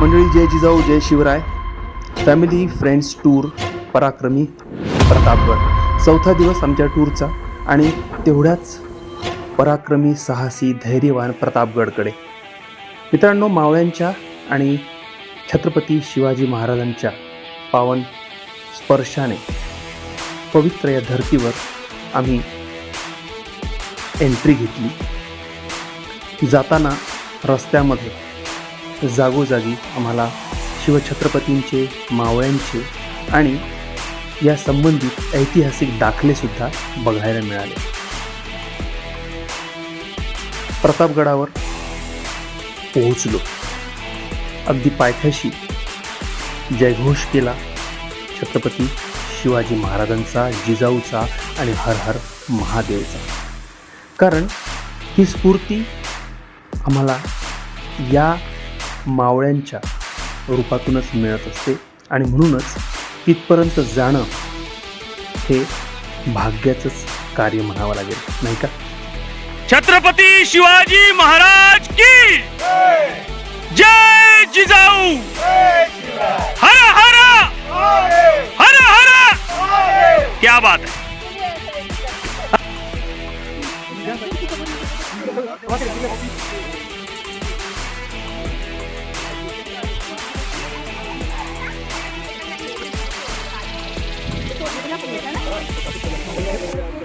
मंडळी, जय जिजाऊ जय Shivray. Family friends tour पराक्रमी प्रतापगड. चौथा दिवस आमच्या टूरचा आणि तेवढ्याच पराक्रमी साहसी धैर्यवान प्रतापगडकडे. मित्रांनो, मावळ्यांच्या आणि छत्रपती शिवाजी महाराजांच्या पावन स्पर्शाने पवित्र या धर्तीवर आम्ही एंट्री घेतली. जाताना रस्त्यामध्ये जागोजागी आम्हाला शिवछत्रपतींचे, मावळ्यांचे आणि या संबंधित ऐतिहासिक दाखलेसुद्धा बघायला मिळाले. प्रतापगडावर पोहोचलो. अगदी पायथ्याशी जयघोष केला छत्रपती शिवाजी महाराजांचा, जिजाऊचा आणि हर हर महादेवचा. कारण ही स्फूर्ती आम्हाला या मावळ्यांच्या रूपातूनच मिळत असते आणि म्हणूनच तिथपर्यंत जाणं हे भाग्याचंच कार्य म्हणावं लागेल, नाही का? छत्रपती शिवाजी महाराज की जय. जिजाऊ हर हर हर हर. क्या बात है.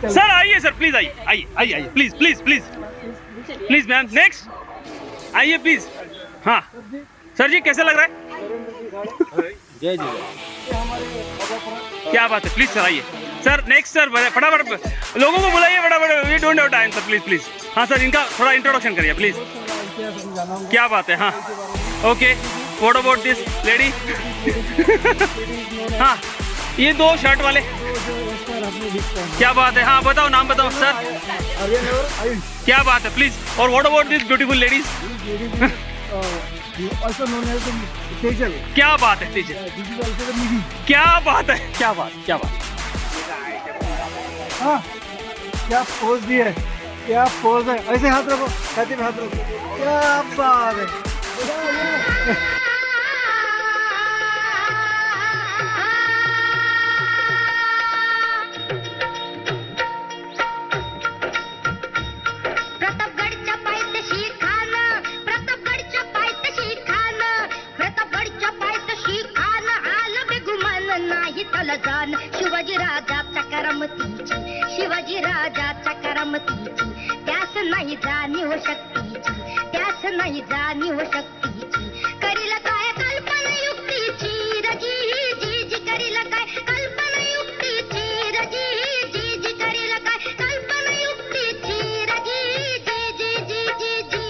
सर आइए सर, प्लीज आइए आइए आइए आइए please please please please ma'am. Next आइए प्लीज. हाँ सर जी, कैसा लग रहा है? जय जी. क्या बात है. प्लीज सर आइए. सर नेक्स्ट सर, फटाफट लोगों को बुलाइए फटाफट. We don't have time sir. Please please. हाँ सर, इनका थोड़ा इंट्रोडक्शन करिए प्लीज. क्या बात है. हाँ okay. What about this lady? हाँ, ये दो शर्ट वाले. क्या बात है. हाँ बताओ, नाम बताओ सर. क्या बात है. प्लीज. और what about this beautiful ladies? Also known as Sejal. क्या बात है Tejal. This is also the Nidhi. क्या बात है. क्या बात, क्या बात. हाँ, क्या पोज दी है, क्या पोज है. ऐसे हाथ रखो, छाती में हाथ रखो. क्या बात है. शिवाजी राजाच्या करमतीची, शिवाजी राजाच्या करमतीची, त्यास नाही जाणीव शक्तीची, त्यास नाही जाणीव शक्तीची. करील काय कल्पना युक्तीची रजी जी जी, करील काय कल्पना युक्तीची रजी जी जी, करील काय कल्पना युक्तीची रजी जी जी जी जी जी.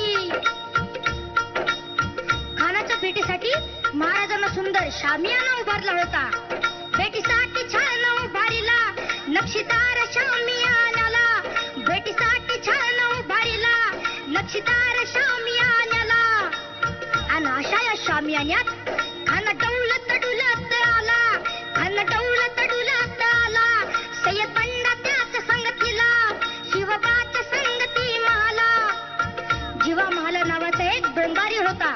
खानाच्या भेटीसाठी महाराजांना सुंदर शामियाना उभारला होता. भेटीसाठी छान उभारीला नक्षीदार शामियानाला, भेटीसाठी छान उभारीला नक्षीदार शामियानाला. आणि अशा या शामियान्यात खान डौलत डुलत आला, खान डौलत डुलत आला. सय्यदबंडा त्याच संगतीला, शिवबाच्या संगती मला. जीवा महाल नावाचा एक डोंगारी होता.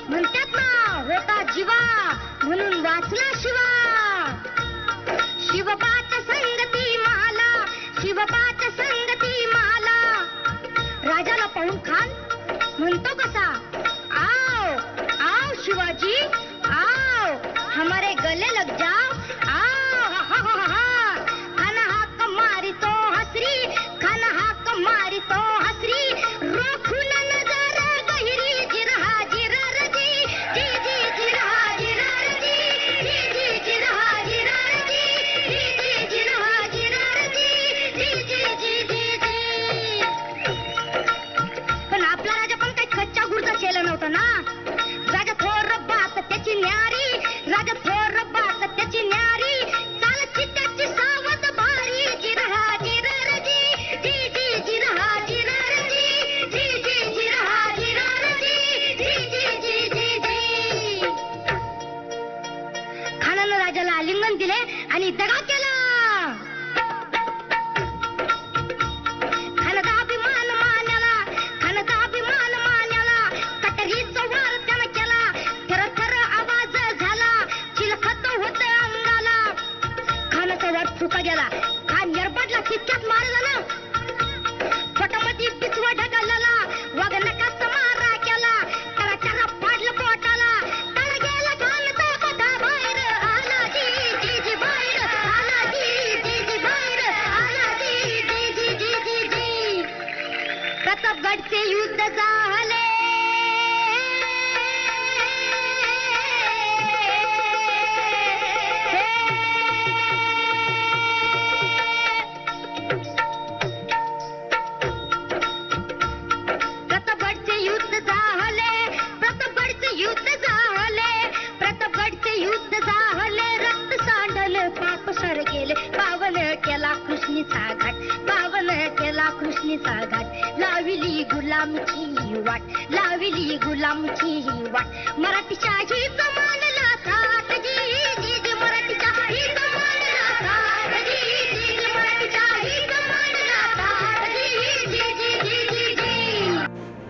म्हणतात ना, होता जीवा म्हणून वाचला शिवा. शिवबाच्या संगती माला, शिवबाच्या संगती माला. राजाला पाहून खान म्हणतो कसा, आओ आओ शिवाजी आओ, हमारे गले लग जाओ आओ. हा हा हा हा. खाना हाक मारितो हसरी, खाना हाक मारितो हसरी. रोखून नजर गहिरी, जिरहा जिरर जी जी जी, जिरहा जिरर जी जी जी, जिरहा जिरर जी. पण आपला राजा पण काही कच्चा गुडचा केला नव्हता ना. राजा थोर बात त्याची न्यारी, राजा थोर बात त्याची न्यारी. चालची त्याची सावध भारी, जिरहा जिरर जी जी जी, जिरहा जिरर जी जी जी, जिरहा जिरर जी जी जी जी जी. खानानं राजाला आलिंगन दिले आणि दगा केला.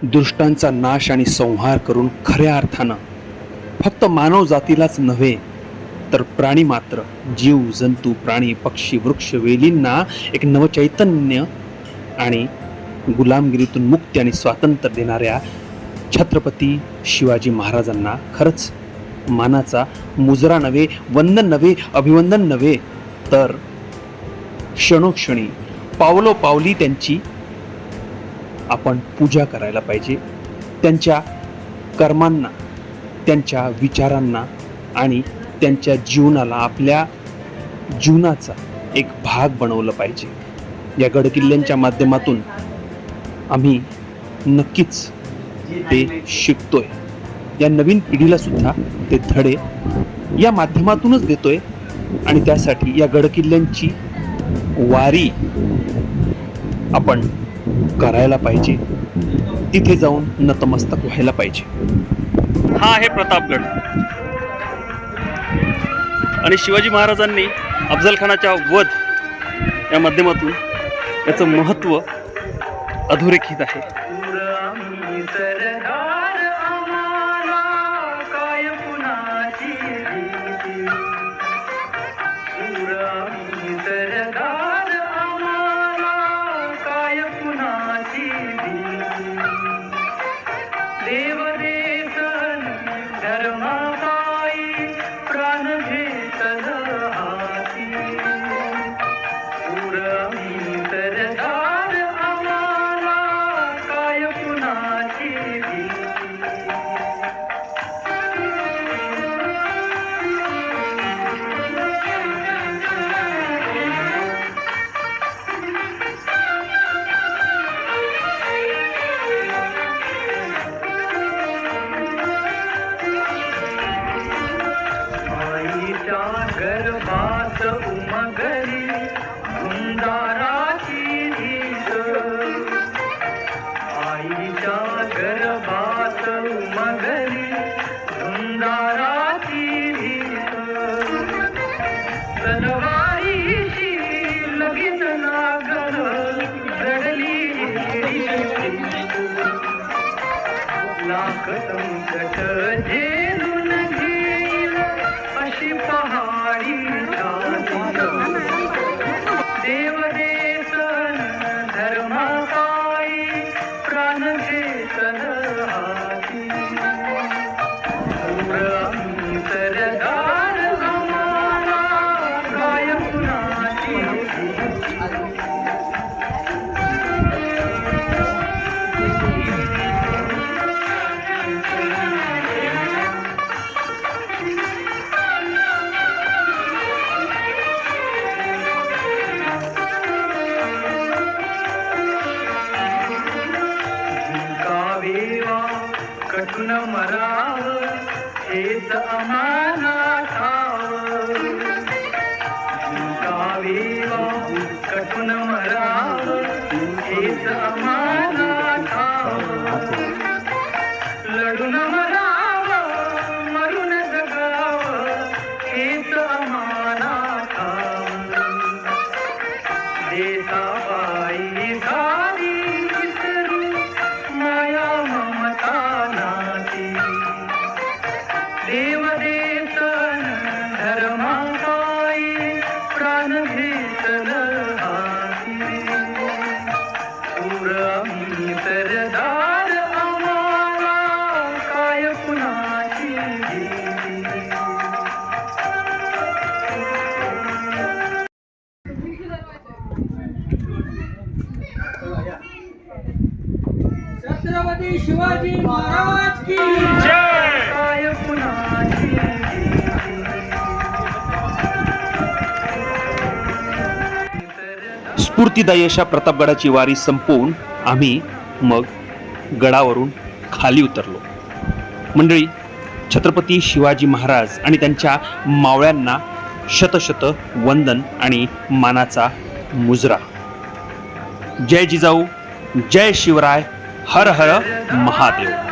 दुष्टांचा नाश आणि संहार करून खऱ्या अर्थानं फक्त मानव जातीलाच नव्हे तर प्राणी मात्र, जीव जंतू, प्राणी, पक्षी, वृक्ष, वेलींना एक नवचैतन्य आणि गुलामगिरीतून मुक्ती आणि स्वातंत्र्य देणाऱ्या छत्रपती शिवाजी महाराजांना खरंच मानाचा मुजरा नव्हे, वंदन नव्हे, अभिवंदन नव्हे, तर क्षणोक्षणी पावलोपावली त्यांची आपण पूजा करायला पाहिजे. त्यांच्या कर्मांना, त्यांच्या विचारांना आणि त्यांच्या जीवनाला आपल्या जीवनाचा एक भाग बनवलं पाहिजे. या गडकिल्ल्यांच्या माध्यमातून आम्ही नक्कीच ते शिकतोय. या नवीन पिढीला सुद्धा ते धडे या माध्यमातूनच देतोय आणि त्यासाठी या गडकिल्ल्यांची वारी आपण करायला पाहिजे. तिथे जाऊन नतमस्तक व्हायला पाहिजे. हा आहे प्रतापगड आणि शिवाजी महाराजांनी अफजल खानाच्या वध या माध्यमातून याचं महत्त्व अधोरेखित आहे. कटून मराव हेच आम्हाला ठाव. कटून मराव हेच आम्हाला ठाव. लढून मराव मरून जगाव हेच आम्हाला ठाव. देशाबाई झाली विसरू माया ममता नाती. देव देसन धर्मापायी प्राण घेतल हाती. पुरमी सरदार आम्हाला काय कुणाची भीती. छत्रपती शिवाजी महाराज की काय कुणाची स्फूर्तिदायी अशा प्रतापगडाची वारी संपवून आम्ही मग गडावरून खाली उतरलो. मंडळी, छत्रपती शिवाजी महाराज आणि त्यांच्या मावळ्यांना शतशत वंदन आणि मानाचा मुजरा. जय जिजाऊ, जय शिवराय, हर हर महादेव.